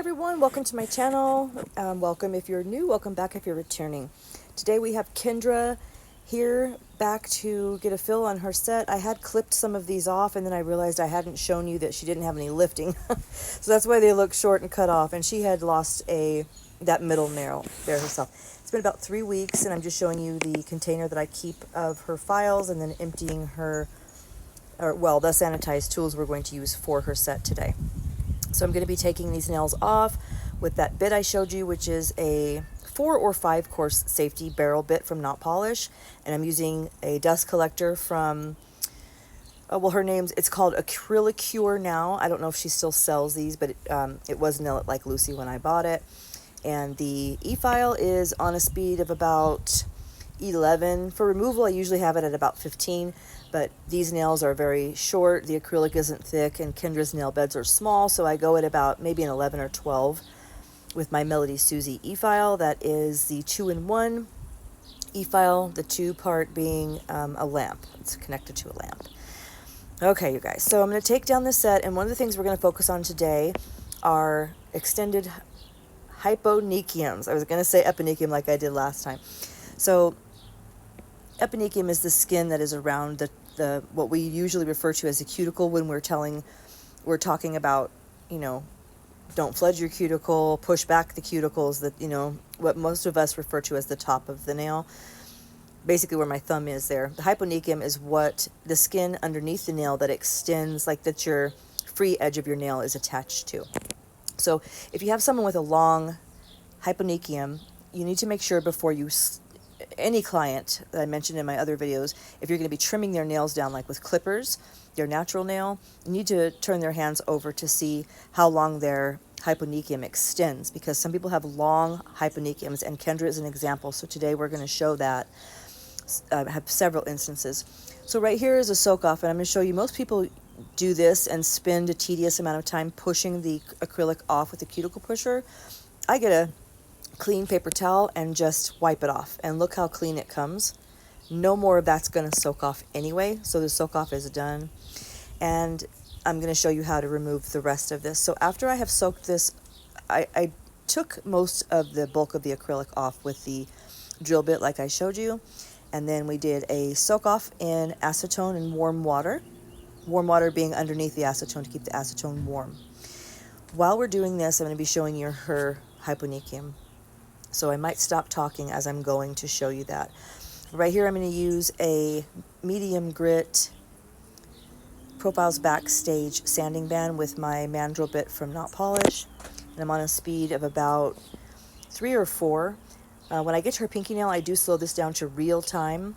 everyone, welcome to my channel. Welcome if you're new, welcome back if you're returning. Today we have Kendra here back to get a fill on her set. I had clipped some of these off and then I realized I hadn't shown you that she didn't have any lifting. So that's why they look short and cut off, and she had lost that middle nail there herself. It's been about 3 weeks and I'm just showing you the container that I keep of her files and then emptying her, the sanitized tools we're going to use for her set today. So I'm going to be taking these nails off with that bit I showed you, which is a 4 or 5 course safety barrel bit from Not Polish. And I'm using a dust collector from, it's called Acrylic now. I don't know if she still sells these, but it was Nail It Like Lucy when I bought it. And the e-file is on a speed of about 11. For removal, I usually have it at about 15. But these nails are very short, the acrylic isn't thick, and Kendra's nail beds are small, so I go at about maybe an 11 or 12 with my Melody Susie e-file. That is the 2-in-1 e-file, the 2-part being a lamp. It's connected to a lamp. Okay, you guys, so I'm going to take down the set, and one of the things we're going to focus on today are extended hyponychiums. I was going to say eponychium like I did last time. So eponychium is the skin that is around the what we usually refer to as the cuticle when we're talking about, don't fledge your cuticle, push back the cuticles, that, what most of us refer to as the top of the nail, basically where my thumb is there. The hyponychium is what the skin underneath the nail that extends, like that your free edge of your nail is attached to. So if you have someone with a long hyponychium, you need to make sure before you any client that I mentioned in my other videos, if you're going to be trimming their nails down, like with clippers, their natural nail, you need to turn their hands over to see how long their hyponychium extends, because some people have long hyponychiums, and Kendra is an example. So today we're going to show that. I have several instances. So right here is a soak off, and I'm going to show you most people do this and spend a tedious amount of time pushing the acrylic off with a cuticle pusher. I get a clean paper towel and just wipe it off, and look how clean it comes. No more of that's going to soak off anyway, so the soak off is done. And I'm going to show you how to remove the rest of this. So after I have soaked this, I took most of the bulk of the acrylic off with the drill bit like I showed you, and then we did a soak off in acetone and warm water being underneath the acetone to keep the acetone warm. While we're doing this, I'm going to be showing you her hyponychium. So I might stop talking as I'm going to show you that. Right here I'm going to use a medium grit Profiles Backstage sanding band with my mandrel bit from Not Polish. And I'm on a speed of about 3 or 4. When I get to her pinky nail, I do slow this down to real time.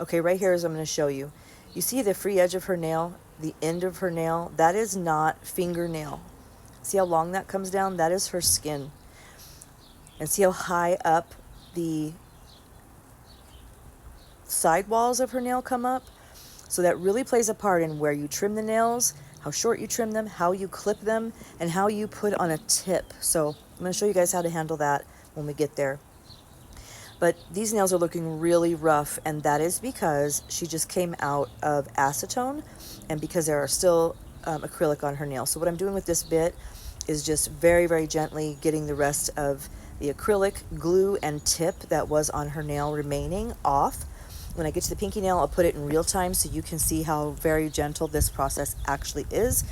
Okay, right here is what I'm going to show you. You see the free edge of her nail, the end of her nail? That is not fingernail. See how long that comes down? That is her skin. And see how high up the side walls of her nail come up? So that really plays a part in where you trim the nails, how short you trim them, how you clip them, and how you put on a tip. So I'm going to show you guys how to handle that when we get there. But these nails are looking really rough, and that is because she just came out of acetone and because there are still acrylic on her nail. So what I'm doing with this bit is just very, very gently getting the rest of the acrylic, glue, and tip that was on her nail remaining off. When I get to the pinky nail, I'll put it in real time so you can see how very gentle this process actually is,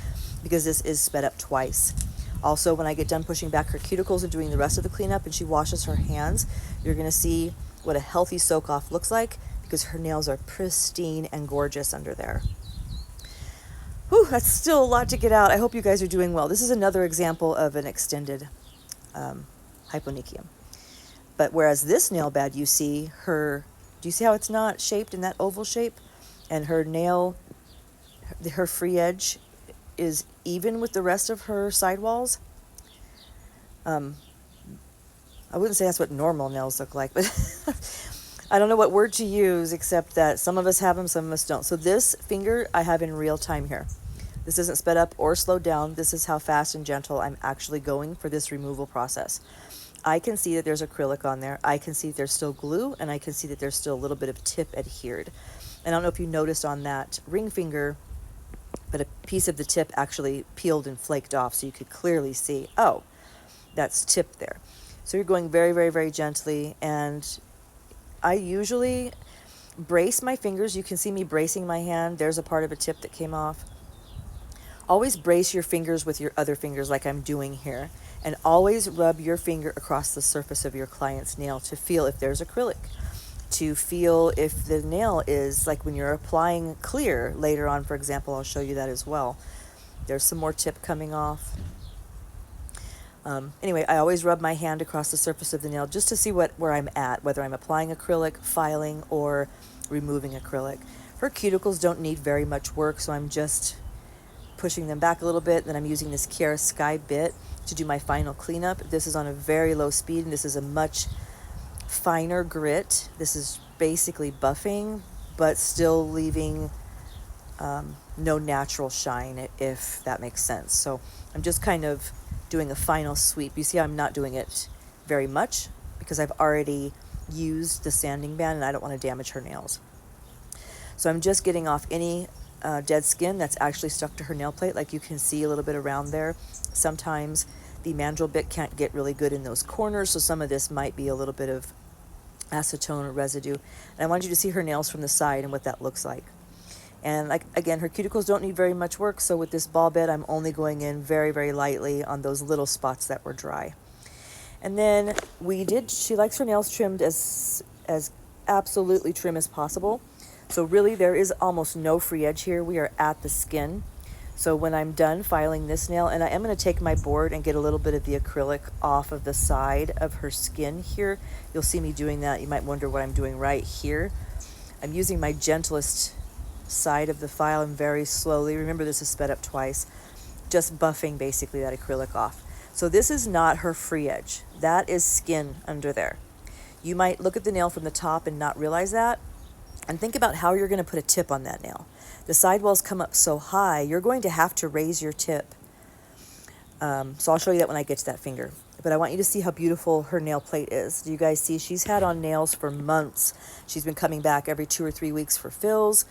because this is sped up twice. Also, when I get done pushing back her cuticles and doing the rest of the cleanup and she washes her hands, you're going to see what a healthy soak off looks like, because her nails are pristine and gorgeous under there. Whew, that's still a lot to get out. I hope you guys are doing well. This is another example of an extended hyponychium. But whereas this nail bed, you see her, do you see how it's not shaped in that oval shape? And her nail, her free edge is even with the rest of her sidewalls. I wouldn't say that's what normal nails look like, but I don't know what word to use, except that some of us have them, some of us don't. So this finger I have in real time here. This isn't sped up or slowed down. This is how fast and gentle I'm actually going for this removal process. I can see that there's acrylic on there. I can see that there's still glue, and I can see that there's still a little bit of tip adhered. And I don't know if you noticed on that ring finger, but a piece of the tip actually peeled and flaked off, so you could clearly see, oh, that's tipped there. So you're going very, very, very gently, and I usually brace my fingers. You can see me bracing my hand. There's a part of a tip that came off. Always brace your fingers with your other fingers like I'm doing here. And always rub your finger across the surface of your client's nail to feel if there's acrylic, to feel if the nail is, like when you're applying clear later on, for example, I'll show you that as well. There's some more tip coming off. Anyway, I always rub my hand across the surface of the nail just to see where I'm at, whether I'm applying acrylic, filing, or removing acrylic. Her cuticles don't need very much work, so I'm just pushing them back a little bit. Then I'm using this Kiara Sky bit to do my final cleanup. This is on a very low speed, and this is a much finer grit. This is basically buffing, but still leaving no natural shine, if that makes sense. So I'm just kind of doing a final sweep. You see, I'm not doing it very much because I've already used the sanding band and I don't want to damage her nails. So I'm just getting off any dead skin that's actually stuck to her nail plate, like you can see a little bit around there. Sometimes the mandrel bit can't get really good in those corners, so some of this might be a little bit of acetone or residue. And I want you to see her nails from the side and what that looks like. And like, again, her cuticles don't need very much work, so with this ball bit, I'm only going in very, very lightly on those little spots that were dry. And then she likes her nails trimmed as absolutely trim as possible. So really, there is almost no free edge here. We are at the skin. So when I'm done filing this nail, and I am going to take my board and get a little bit of the acrylic off of the side of her skin here. You'll see me doing that. You might wonder what I'm doing right here. I'm using my gentlest side of the file and very slowly, remember this is sped up twice, just buffing basically that acrylic off. So this is not her free edge. That is skin under there. You might look at the nail from the top and not realize that, and think about how you're going to put a tip on that nail. The sidewalls come up so high, you're going to have to raise your tip. So I'll show you that when I get to that finger. But I want you to see how beautiful her nail plate is. Do you guys see? She's had on nails for months. She's been coming back every 2 or 3 weeks for fills.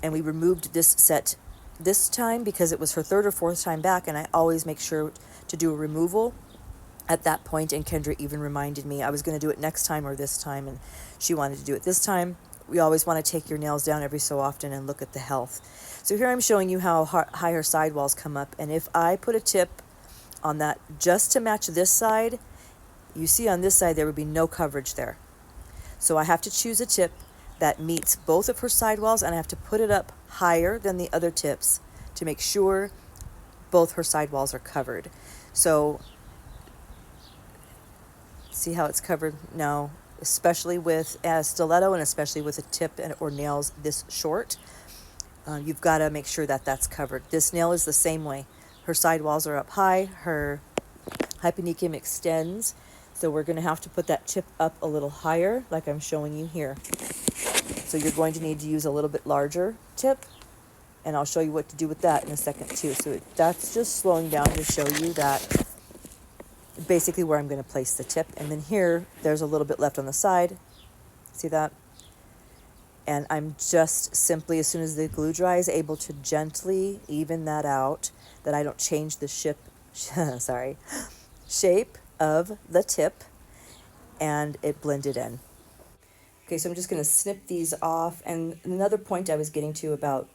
And we removed this set this time because it was her 3rd or 4th time back, and I always make sure to do a removal at that point. And Kendra even reminded me I was going to do it next time or this time, and she wanted to do it this time. We always want to take your nails down every so often and look at the health. So here I'm showing you how high her sidewalls come up, and if I put a tip on that just to match this side, you see on this side there would be no coverage there. So I have to choose a tip that meets both of her sidewalls, and I have to put it up higher than the other tips to make sure both her sidewalls are covered. So see how it's covered now, especially with a stiletto and especially with a tip or nails this short. You've got to make sure that that's covered. This nail is the same way. Her sidewalls are up high, her hyponychium extends, so we're going to have to put that tip up a little higher like I'm showing you here. So you're going to need to use a little bit larger tip, and I'll show you what to do with that in a second too. So that's just slowing down to show you that basically where I'm going to place the tip. And then here, there's a little bit left on the side. See that? And I'm just simply, as soon as the glue dries, able to gently even that out, that I don't change the shape of the tip, and it blended in. Okay, so I'm just going to snip these off. And another point I was getting to about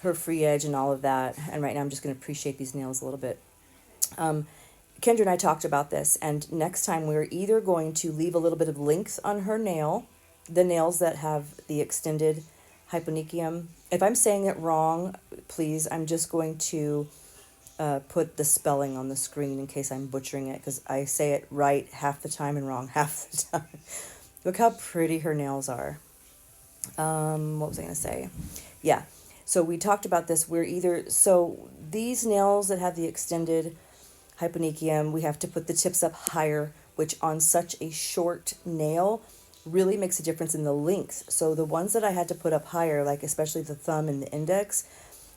her free edge and all of that, and right now I'm just going to appreciate these nails a little bit. Kendra and I talked about this, and next time we're either going to leave a little bit of length on her nail, the nails that have the extended hyponychium. If I'm saying it wrong, please, I'm just going to put the spelling on the screen in case I'm butchering it, because I say it right half the time and wrong half the time. Look how pretty her nails are. What was I going to say? Yeah, so we talked about this. So these nails that have the extended hyponychium, we have to put the tips up higher, which on such a short nail really makes a difference in the length. So the ones that I had to put up higher, like especially the thumb and the index,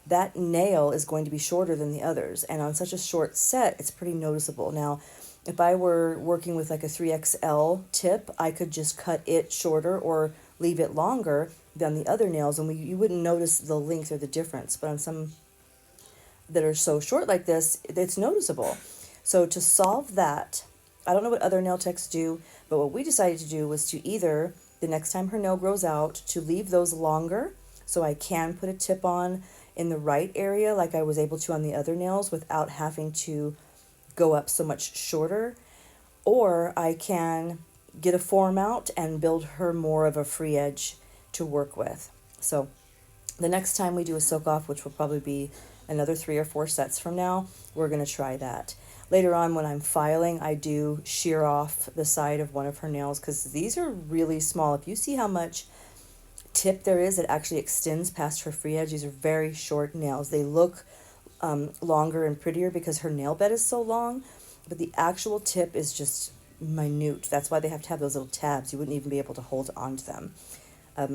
that nail is going to be shorter than the others. And on such a short set, it's pretty noticeable. Now, if I were working with like a 3XL tip, I could just cut it shorter or leave it longer than the other nails, and you wouldn't notice the length or the difference. But on some that are so short like this, it's noticeable. So to solve that, I don't know what other nail techs do, but what we decided to do was to either, the next time her nail grows out, to leave those longer so I can put a tip on in the right area like I was able to on the other nails without having to go up so much shorter, or I can get a form out and build her more of a free edge to work with. So the next time we do a soak off, which will probably be another 3 or 4 sets from now, we're going to try that. Later on when I'm filing, I do shear off the side of one of her nails because these are really small. If you see how much tip there is, it actually extends past her free edge. These are very short nails. They look longer and prettier because her nail bed is so long, but the actual tip is just minute. That's why they have to have those little tabs. You wouldn't even be able to hold on to them.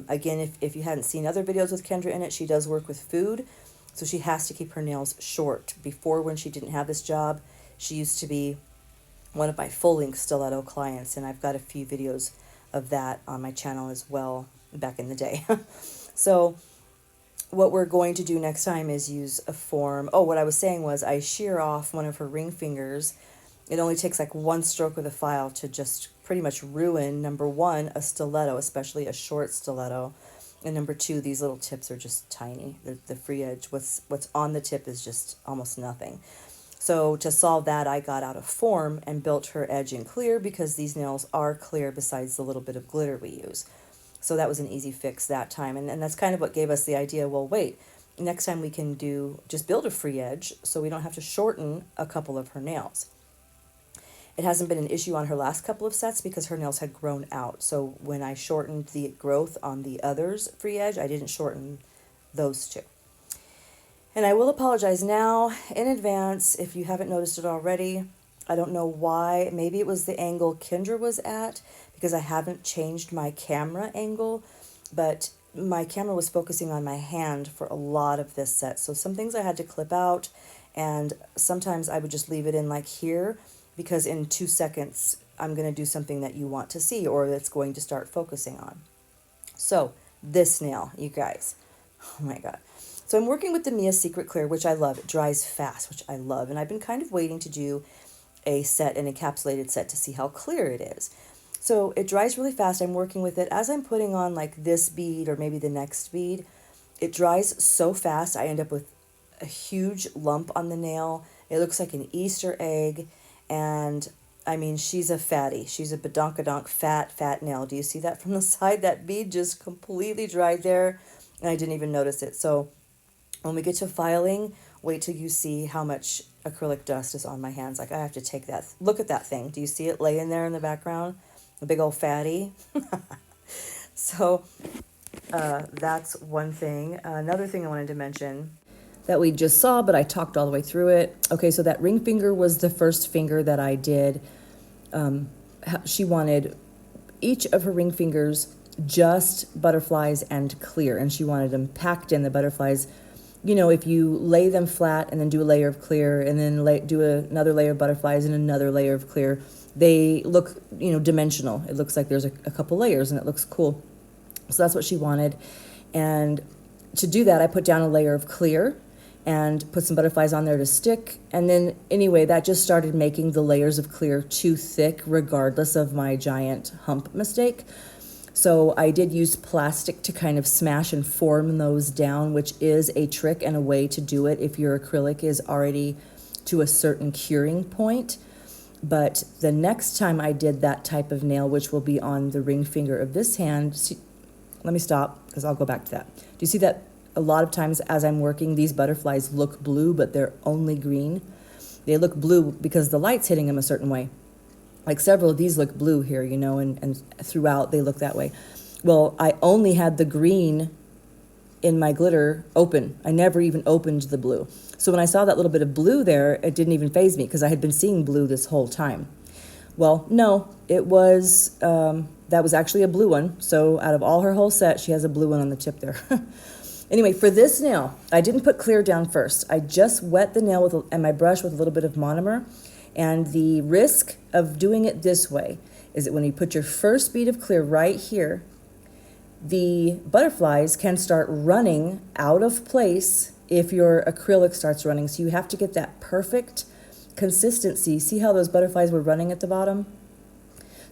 Again, if you hadn't seen other videos with Kendra in it, she does work with food, so she has to keep her nails short. Before, when she didn't have this job, she used to be one of my full-length stiletto clients, and I've got a few videos of that on my channel as well back in the day. So what we're going to do next time is use a form. Oh, what I was saying was I shear off one of her ring fingers. It only takes like one stroke with a file to just pretty much ruin, number one, a stiletto, especially a short stiletto. And number two, these little tips are just tiny. The free edge, what's on the tip is just almost nothing. So to solve that, I got out a form and built her edge in clear because these nails are clear besides the little bit of glitter we use. So that was an easy fix that time. And that's kind of what gave us the idea, well, wait, next time we can just build a free edge so we don't have to shorten a couple of her nails. It hasn't been an issue on her last couple of sets because her nails had grown out. So when I shortened the growth on the others free edge, I didn't shorten those two. And I will apologize now in advance if you haven't noticed it already. I don't know why. Maybe it was the angle Kendra was at because I haven't changed my camera angle, but my camera was focusing on my hand for a lot of this set. So some things I had to clip out, and sometimes I would just leave it in like here because in 2 seconds I'm going to do something that you want to see or that's going to start focusing on. So this nail, you guys, oh my God. So I'm working with the Mia Secret Clear, which I love. It dries fast, which I love. And I've been kind of waiting to do a set, an encapsulated set, to see how clear it is. So it dries really fast. I'm working with it. As I'm putting on like this bead or maybe the next bead, it dries so fast. I end up with a huge lump on the nail. It looks like an Easter egg. And I mean, she's a fatty. She's a badonkadonk fat nail. Do you see that from the side? That bead just completely dried there. And I didn't even notice it. So when we get to filing, wait till you see how much acrylic dust is on my hands. Like I have to take that. Look at that thing. Do you see it laying there in the background? A big old fatty. So that's one thing. Another thing I wanted to mention that we just saw, but I talked all the way through it. Okay, so that ring finger was the first finger that I did. She wanted each of her ring fingers just butterflies and clear, and she wanted them packed in, the butterflies. You know, if you lay them flat and then do a layer of clear and then do another layer of butterflies and another layer of clear, they look, you know, dimensional. It looks like there's a couple layers and it looks cool. So that's what she wanted. And to do that, I put down a layer of clear and put some butterflies on there to stick. And then anyway, that just started making the layers of clear too thick, regardless of my giant hump mistake. So I did use plastic to kind of smash and form those down, which is a trick and a way to do it if your acrylic is already to a certain curing point. But the next time I did that type of nail, which will be on the ring finger of this hand, see, let me stop because I'll go back to that. Do you see that a lot of times as I'm working, these butterflies look blue, but they're only green? They look blue because the light's hitting them a certain way. Like several of these look blue here, you know, and throughout they look that way. Well, I only had the green in my glitter open. I never even opened the blue. So when I saw that little bit of blue there, it didn't even faze me because I had been seeing blue this whole time. Well, no, it was, that was actually a blue one. So out of all her whole set, she has a blue one on the tip there. Anyway, for this nail, I didn't put clear down first. I just wet the nail and my brush with a little bit of monomer. And the risk of doing it this way is that when you put your first bead of clear right here, the butterflies can start running out of place if your acrylic starts running. So you have to get that perfect consistency, see how those butterflies were running at the bottom?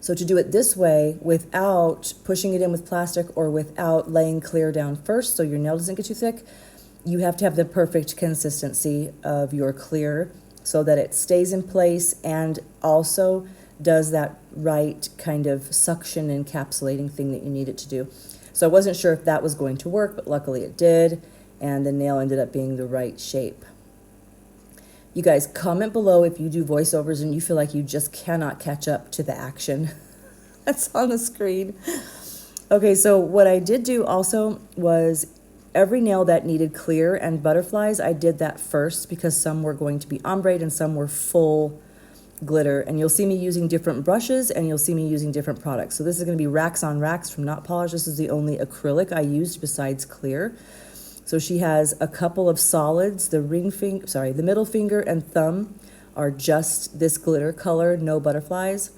So to do it this way, without pushing it in with plastic or without laying clear down first so your nail doesn't get too thick, you have to have the perfect consistency of your clear so that it stays in place and also does that right kind of suction encapsulating thing that you need it to do. So I wasn't sure if that was going to work, but luckily it did, and the nail ended up being the right shape. You guys, comment below if you do voiceovers and you feel like you just cannot catch up to the action that's on the screen. Okay, so what I did do also was every nail that needed clear and butterflies, I did that first because some were going to be ombre and some were full glitter. And you'll see me using different brushes and you'll see me using different products. So this is going to be racks on racks from Not Polish. This is the only acrylic I used besides clear. So she has a couple of solids. The the middle finger and thumb are just this glitter color, no butterflies.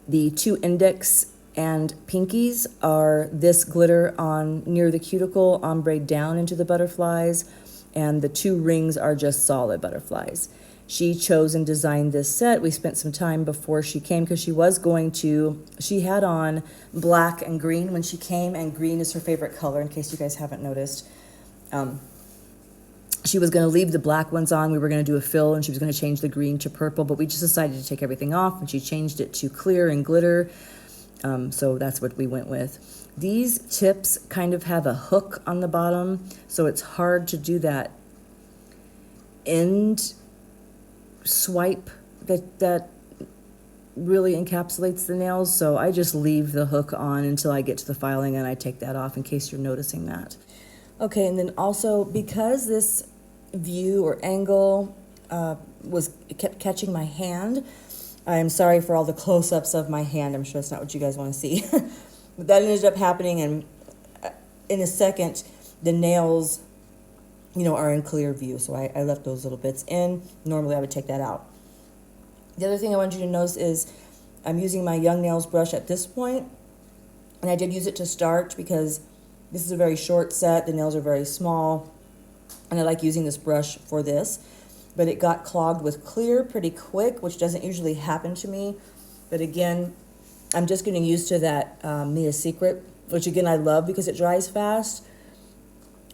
The 2 index and pinkies are this glitter on near the cuticle, ombre down into the butterflies, and the 2 rings are just solid butterflies. She chose and designed this set. We spent some time before she came because she had on black and green when she came, and green is her favorite color in case you guys haven't noticed. She was going to leave the black ones on. We were going to do a fill and she was going to change the green to purple, but we just decided to take everything off and she changed it to clear and glitter. So that's what we went with. These tips kind of have a hook on the bottom, so it's hard to do that end swipe that really encapsulates the nails. So I just leave the hook on until I get to the filing and I take that off in case you're noticing that. Okay, and then also because this view or angle kept catching my hand, I'm sorry for all the close-ups of my hand. I'm sure that's not what you guys want to see. But that ended up happening, and in a second, the nails, are in clear view. So I left those little bits in. Normally, I would take that out. The other thing I want you to notice is I'm using my Young Nails brush at this point, and I did use it to start because this is a very short set. The nails are very small, and I like using this brush for this. But it got clogged with clear pretty quick, which doesn't usually happen to me. But again, I'm just getting used to that Mia Secret, which again I love because it dries fast.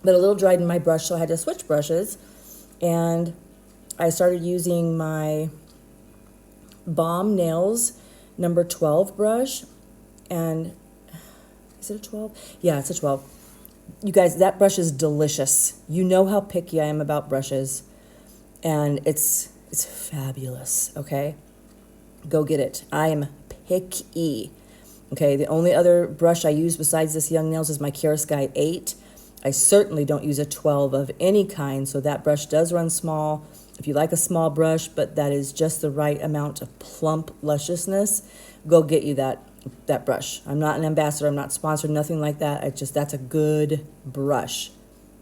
But a little dried in my brush, so I had to switch brushes. And I started using my Balm Nails number 12 brush. And is it a 12? Yeah, it's a 12. You guys, that brush is delicious. You know how picky I am about brushes. And it's fabulous, okay? Go get it. I am picky. Okay, the only other brush I use besides this Young Nails is my Sky 8. I certainly don't use a 12 of any kind, so that brush does run small. If you like a small brush, but that is just the right amount of plump lusciousness, go get you that brush. I'm not an ambassador, I'm not sponsored, nothing like that. That's a good brush.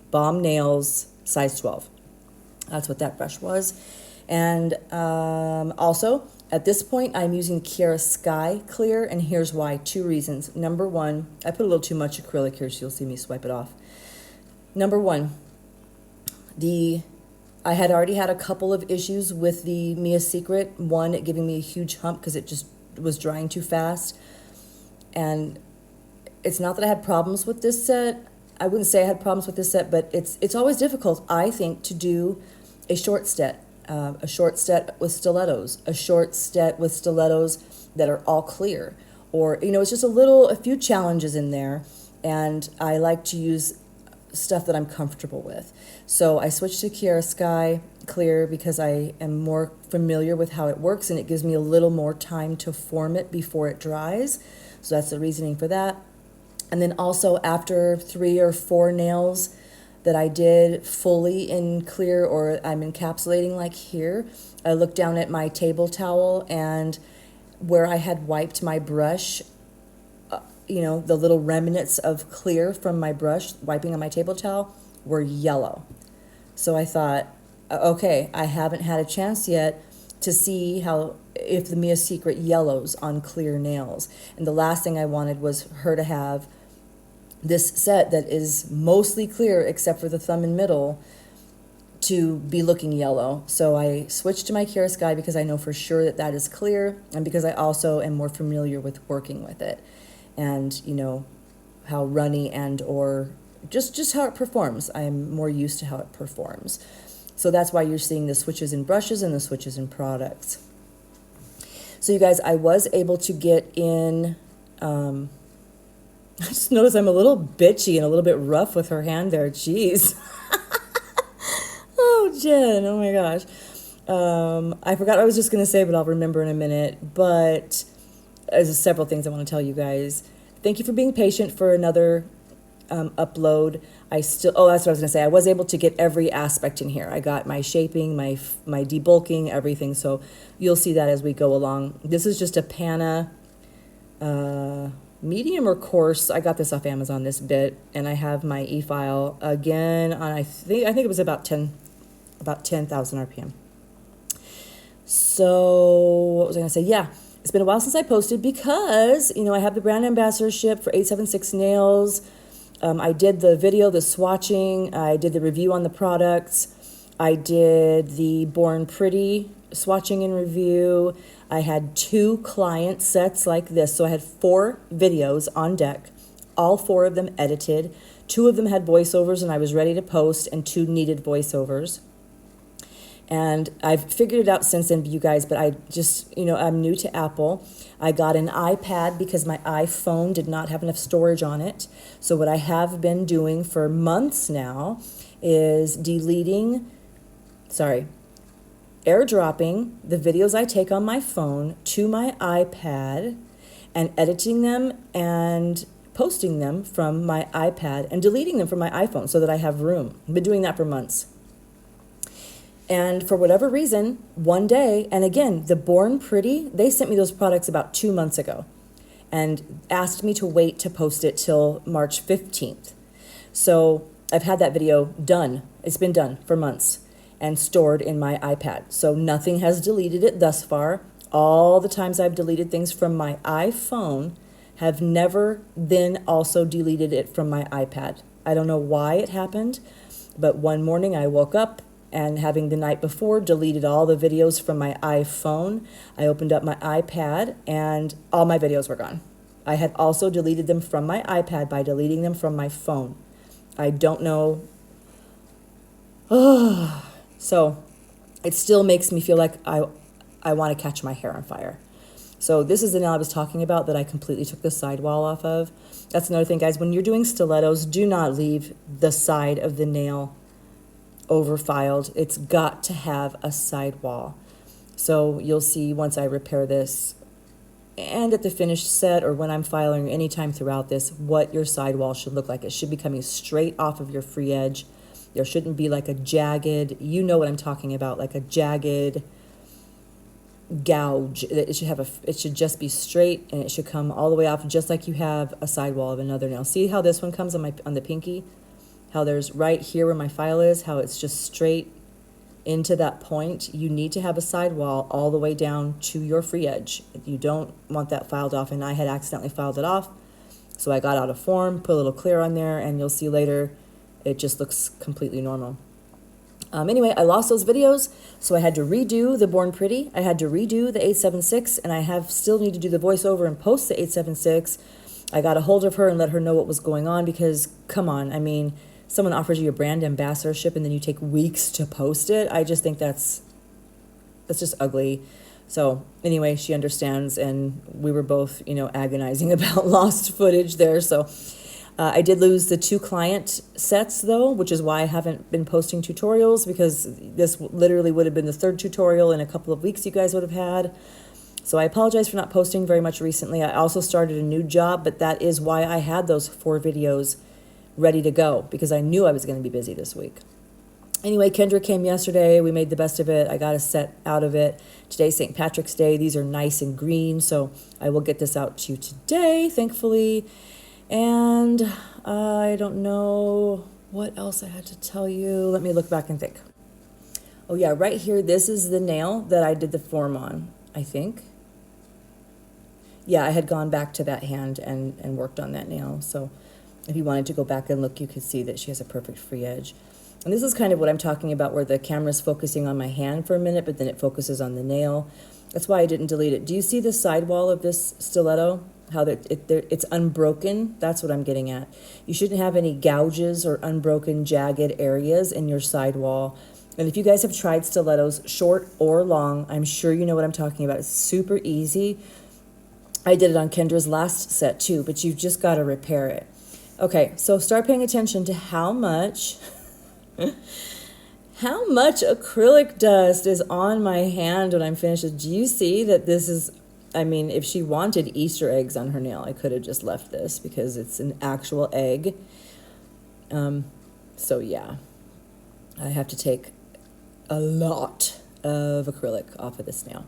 Balm Nails, size 12. That's what that brush was. And also, at this point, I'm using Sky Clear, and here's why. 2 reasons. Number 1, I put a little too much acrylic here, so you'll see me swipe it off. Number 1, I had already had a couple of issues with the Mia Secret. One, it giving me a huge hump because it just was drying too fast. And it's not that I had problems with this set. I wouldn't say I had problems with this set, but it's always difficult, I think, to do a short set with stilettos, a short set with stilettos that are all clear. Or, it's just a few challenges in there, and I like to use stuff that I'm comfortable with. So I switched to Sky Clear because I am more familiar with how it works, and it gives me a little more time to form it before it dries. So that's the reasoning for that. And then also after 3 or 4 nails that I did fully in clear, or I'm encapsulating like here, I looked down at my table towel, and where I had wiped my brush, the little remnants of clear from my brush wiping on my table towel were yellow. So I thought, okay, I haven't had a chance yet to see if the Mia Secret yellows on clear nails. And the last thing I wanted was her to have this set that is mostly clear except for the thumb and middle to be looking yellow. So I switched to my Kira Sky because I know for sure that that is clear, and because I also am more familiar with working with it, and you know how runny and or just how it performs. I'm more used to how it performs. So that's why you're seeing the switches in brushes and the switches in products. So you guys, I was able to get in, I just noticed I'm a little bitchy and a little bit rough with her hand there. Jeez. Oh, Jen, oh my gosh. I forgot what I was just going to say, but I'll remember in a minute. But there's several things I want to tell you guys. Thank you for being patient for another upload. That's what I was going to say. I was able to get every aspect in here. I got my shaping, my debulking, everything. So you'll see that as we go along. This is just a Pana medium or coarse. I got this off Amazon, this bit, and I have my e-file again on, I think it was about 10,000 RPM. So what was I going to say? Yeah, it's been a while since I posted because, you know, I have the brand ambassadorship for 876 Nails. I did the video, the swatching. I did the review on the products. I did the Born Pretty swatching and review. I had 2 client sets like this. So I had 4 videos on deck, all 4 of them edited. 2 of them had voiceovers and I was ready to post, and 2 needed voiceovers. And I've figured it out since then, you guys, but I just, you know, I'm new to Apple. I got an iPad because my iPhone did not have enough storage on it. So what I have been doing for months now is airdropping the videos I take on my phone to my iPad and editing them and posting them from my iPad and deleting them from my iPhone so that I have room. I've been doing that for months. And for whatever reason, one day, and again, the Born Pretty, they sent me those products about 2 months ago and asked me to wait to post it till March 15th. So I've had that video done. It's been done for months and stored in my iPad. So nothing has deleted it thus far. All the times I've deleted things from my iPhone have never then also deleted it from my iPad. I don't know why it happened, but one morning I woke up and having the night before deleted all the videos from my iPhone. I opened up my iPad and all my videos were gone. I had also deleted them from my iPad by deleting them from my phone. I don't know. So it still makes me feel like I want to catch my hair on fire. So this is the nail I was talking about that I completely took the sidewall off of. That's another thing, guys. When you're doing stilettos, do not leave the side of the nail overfiled. It's got to have a sidewall. So you'll see once I repair this and at the finished set or when I'm filing anytime throughout this, what your sidewall should look like. It should be coming straight off of your free edge. There shouldn't be like a jagged, you know what I'm talking about, like a jagged gouge. It should just be straight, and it should come all the way off just like you have a sidewall of another nail. See how this one comes on the pinky? How there's right here where my file is, how it's just straight into that point. You need to have a sidewall all the way down to your free edge. You don't want that filed off, and I had accidentally filed it off. So I got out of form, put a little clear on there, and you'll see later it just looks completely normal. Anyway, I lost those videos, so I had to redo the Born Pretty. I had to redo the 876, and I still need to do the voiceover and post the 876. I got a hold of her and let her know what was going on because, come on, I mean, someone offers you a brand ambassadorship and then you take weeks to post it. I just think that's just ugly. So anyway, she understands, and we were both, you know, agonizing about lost footage there. So I did lose the 2 client sets though, which is why I haven't been posting tutorials, because this literally would have been the 3rd tutorial in a couple of weeks you guys would have had. So I apologize for not posting very much recently. I also started a new job, but that is why I had those 4 videos ready to go, because I knew I was going to be busy this week. Anyway, Kendra came yesterday. We made the best of it. I got a set out of it. Today's St. Patrick's Day. These are nice and green, so I will get this out to you today, thankfully. And I don't know what else I had to tell you. Let me look back and think. Oh yeah, right here, this is the nail that I did the form on, I think. Yeah, I had gone back to that hand and worked on that nail. So if you wanted to go back and look, you could see that she has a perfect free edge. And this is kind of what I'm talking about, where the camera's focusing on my hand for a minute, but then it focuses on the nail. That's why I didn't delete it. Do you see the sidewall of this stiletto? How it's unbroken? That's what I'm getting at. You shouldn't have any gouges or unbroken jagged areas in your sidewall. And if you guys have tried stilettos, short or long, I'm sure you know what I'm talking about. It's super easy. I did it on Kendra's last set too, but you've just got to repair it. Okay, so start paying attention to how much acrylic dust is on my hand when I'm finished. Do you see that this is, I mean, if she wanted Easter eggs on her nail, I could have just left this because it's an actual egg. So yeah, I have to take a lot of acrylic off of this nail.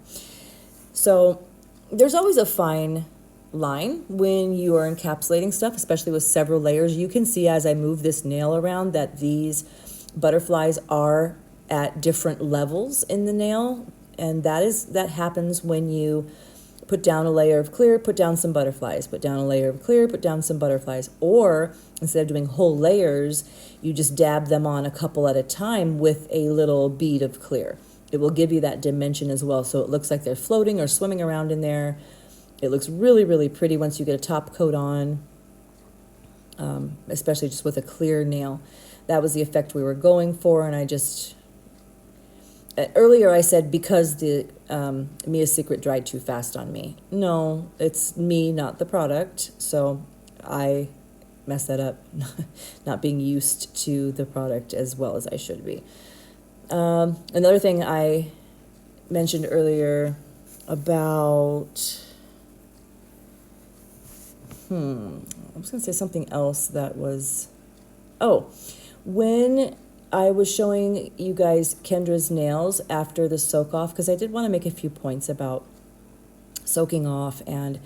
So there's always a fine line when you are encapsulating stuff, especially with several layers. You can see as I move this nail around that these butterflies are at different levels in the nail, and that happens when you put down a layer of clear, put down some butterflies, put down a layer of clear, put down some butterflies, or instead of doing whole layers, you just dab them on a couple at a time with a little bead of clear. It will give you that dimension as well, so it looks like they're floating or swimming around in there. It looks really, really pretty once you get a top coat on, especially just with a clear nail. That was the effect we were going for, and I just... Earlier I said because the Mia's Secret dried too fast on me. No, it's me, not the product. So I messed that up, not being used to the product as well as I should be. Another thing I mentioned earlier about... I was going to say something else that was... Oh, when I was showing you guys Kendra's nails after the soak off, because I did want to make a few points about soaking off and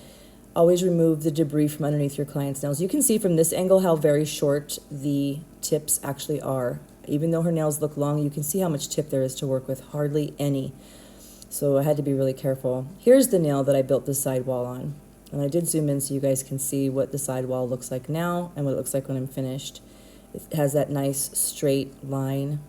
always remove the debris from underneath your client's nails. You can see from this angle how very short the tips actually are. Even though her nails look long, you can see how much tip there is to work with, hardly any. So I had to be really careful. Here's the nail that I built the sidewall on. And I did zoom in so you guys can see what the sidewall looks like now and what it looks like when I'm finished. It has that nice straight line.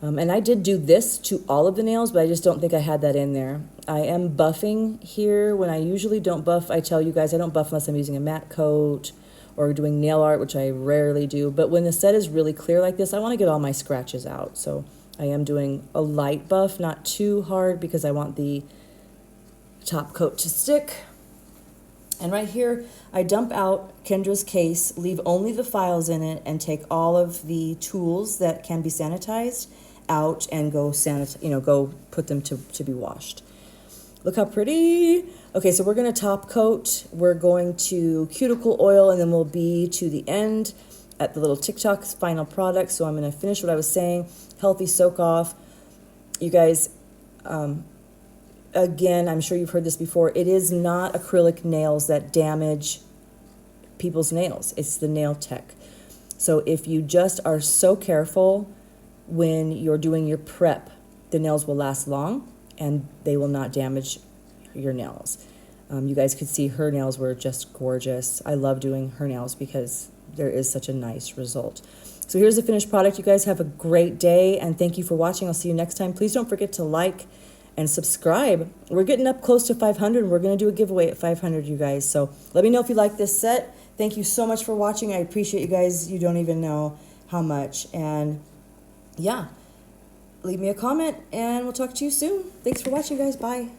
And I did do this to all of the nails, but I just don't think I had that in there. I am buffing here when I usually don't buff. I tell you guys I don't buff unless I'm using a matte coat or doing nail art, which I rarely do. But when the set is really clear like this, I want to get all my scratches out. So I am doing a light buff, not too hard, because I want the top coat to stick. And right here, I dump out Kendra's case, leave only the files in it, and take all of the tools that can be sanitized out and go go put them to be washed. Look how pretty. Okay, so we're going to top coat. We're going to cuticle oil, and then we'll be to the end at the little TikTok's final product. So I'm going to finish what I was saying. Healthy soak off. You guys, again, I'm sure you've heard this before. It is not acrylic nails that damage people's nails. It's the nail tech. So if you just are so careful when you're doing your prep, the nails will last long and they will not damage your nails. You guys could see her nails were just gorgeous. I love doing her nails because there is such a nice result. So here's the finished product. You guys have a great day, and thank you for watching. I'll see you next time. Please don't forget to like and subscribe. We're getting up close to 500, and we're going to do a giveaway at 500, you guys. So let me know if you like this set. Thank you so much for watching. I appreciate you guys. You don't even know how much. And yeah, leave me a comment, and we'll talk to you soon. Thanks for watching, guys. Bye.